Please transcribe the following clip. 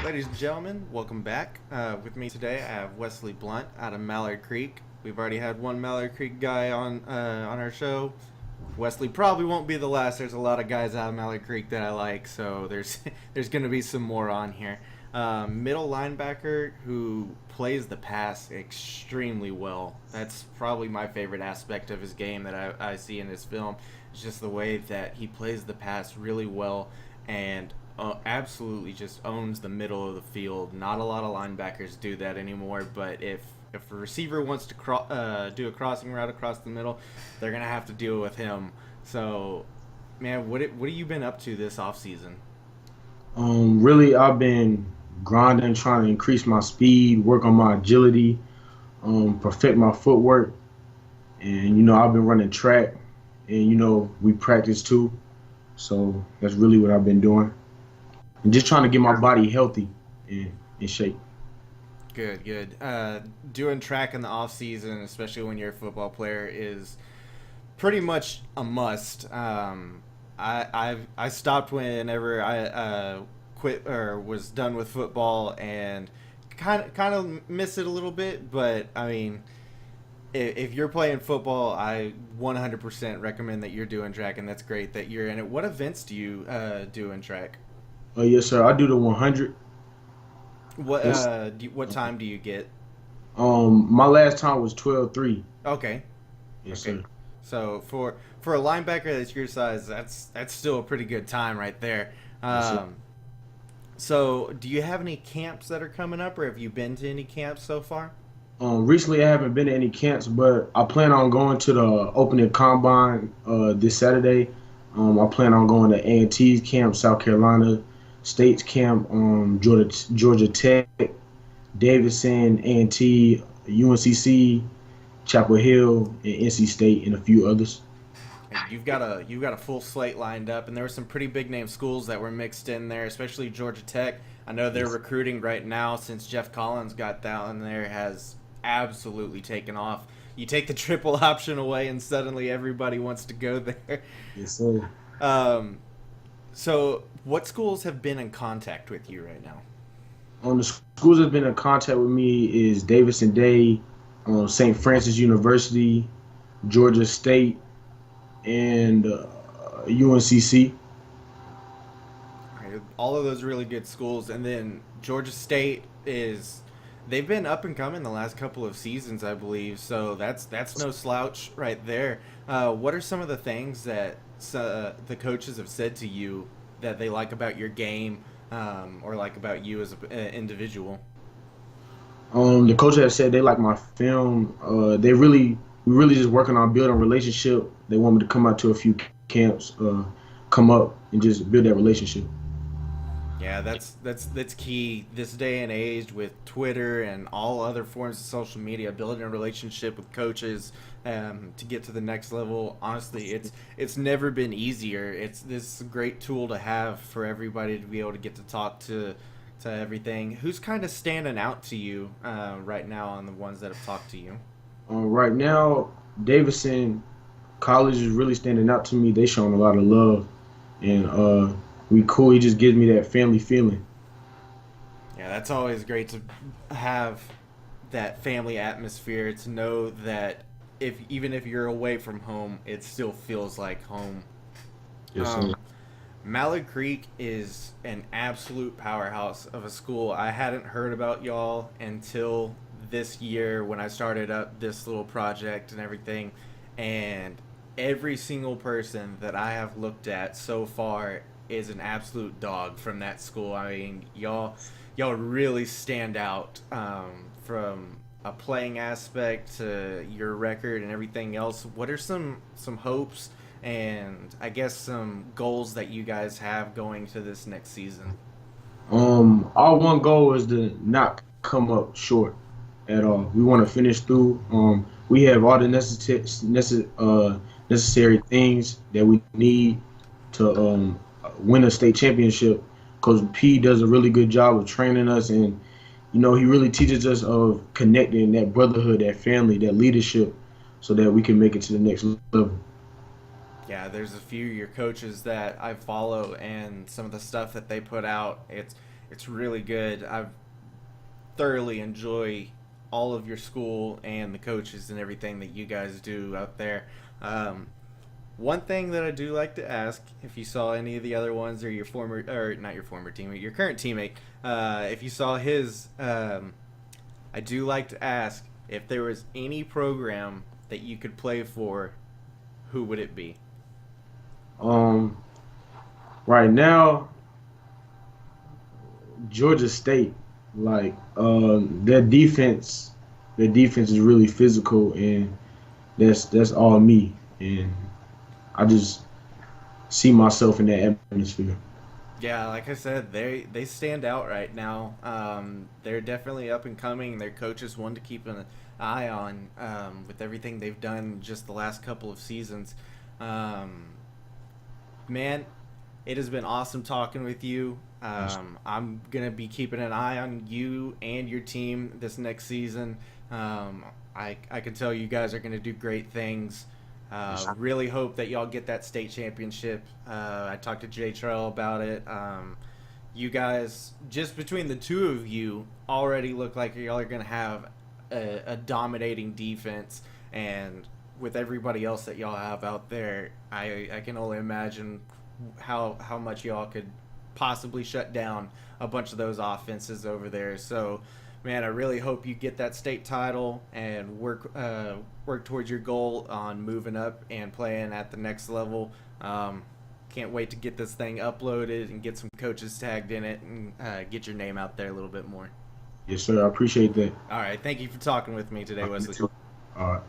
Ladies and gentlemen, welcome back. With me today, I have Wesley Blount out of Mallard Creek. We've already had one Mallard Creek guy on our show. Wesley probably won't be the last. There's a lot of guys out of Mallard Creek that I like, so there's there's going to be some more on here. Middle linebacker who plays the pass extremely well. That's probably my favorite aspect of his game that I see in his film. It's just the way that he plays the pass really well and absolutely just owns the middle of the field. Not a lot of linebackers do that anymore, but if a receiver wants to do a crossing route across the middle, they're gonna have to deal with him. So, man, what have you been up to this off season? Really, I've been grinding, trying to increase my speed, work on my agility, perfect my footwork, and I've been running track, and we practice too. So that's really what I've been doing, and just trying to get my body healthy and in shape. Good, good. Doing track in the off season, especially when you're a football player, is pretty much a must. I stopped whenever I quit or was done with football and kind of miss it a little bit. But I mean, if you're playing football, I 100% recommend that you're doing track, and that's great that you're in it. What events do you do in track? Yes, sir. I do the 100. That's What time do you get? my last time was 12:3. Okay, Yes, okay. sir. So for a linebacker that's your size, that's still a pretty good time right there. Yes, sir. Um, so do you have any camps that are coming up, or have you been to any camps so far? Recently, I haven't been to any camps, but I plan on going to the opening combine this Saturday. I plan on going to A&T's camp, South Carolina State's camp, Georgia Tech, Davidson, A&T, UNCC, Chapel Hill, and NC State, and a few others. And you've got a full slate lined up, and there were some pretty big name schools that were mixed in there, especially Georgia Tech. I know they're Yes, recruiting right now since Jeff Collins got down there has absolutely taken off. You take the triple option away, and suddenly everybody wants to go there. yes, sir. Um, so what schools have been in contact with you right now? The schools that have been in contact with me is Davidson Day, St. Francis University, Georgia State, and UNCC. Right, all of those really good schools, and then Georgia State is they've been up and coming the last couple of seasons, I believe. So that's no slouch right there. What are some of the things that the coaches have said to you that they like about your game, or like about you as an individual? The coach has said they like my film. We really just working on building a relationship. They want me to come out to a few camps, come up and just build that relationship. Yeah, that's key this day and age with Twitter and all other forms of social media. Building a relationship with coaches to get to the next level. Honestly, it's never been easier. It's this great tool to have for everybody to be able to get to talk to everything. Who's kind of standing out to you right now on the ones that have talked to you? Right now, Davidson College is really standing out to me. They showing a lot of love, and we cool. He just gives me that family feeling. Yeah, that's always great to have that family atmosphere to know that if even if you're away from home, it still feels like home. Yes, sir. Um, Mallard Creek is an absolute powerhouse of a school. I hadn't heard about y'all until this year when I started up this little project and everything. And every single person that I have looked at so far is an absolute dog from that school. I mean, y'all really stand out from a playing aspect to your record and everything else. What are some hopes and I guess some goals that you guys have going to this next season? Our one goal is to not come up short at all. We want to finish through. We have all the necessary things that we need to win a state championship. Coach P does a really good job of training us, and he really teaches us of connecting that brotherhood, that family, that leadership, so that we can make it to the next level. Yeah, there's a few of your coaches that I follow, and some of the stuff that they put out, It's really good. I've thoroughly enjoy all of your school and the coaches and everything that you guys do out there. Um, One thing that I do like to ask, if you saw any of the other ones, or your former, or not your former teammate, your current teammate, if you saw his, I do like to ask if there was any program that you could play for, who would it be? Um, right now, Georgia State, like their defense is really physical, and that's all me, and I just see myself in that atmosphere. Yeah, like I said, they stand out right now. They're definitely up and coming. Their coach is one to keep an eye on with everything they've done just the last couple of seasons. Um, Man, it has been awesome talking with you. I'm gonna be keeping an eye on you and your team this next season. I can tell you guys are gonna do great things. Really hope that y'all get that state championship. I talked to Jay Trail about it. You guys, just between the two of you, already look like y'all are gonna have a dominating defense, and with everybody else that y'all have out there, I can only imagine how much y'all could possibly shut down a bunch of those offenses over there. So, man, I really hope you get that state title and work towards your goal on moving up and playing at the next level. Can't wait to get this thing uploaded and get some coaches tagged in it and get your name out there a little bit more. Yes, sir. I appreciate that. All right, thank you for talking with me today, You Wesley. too. All right.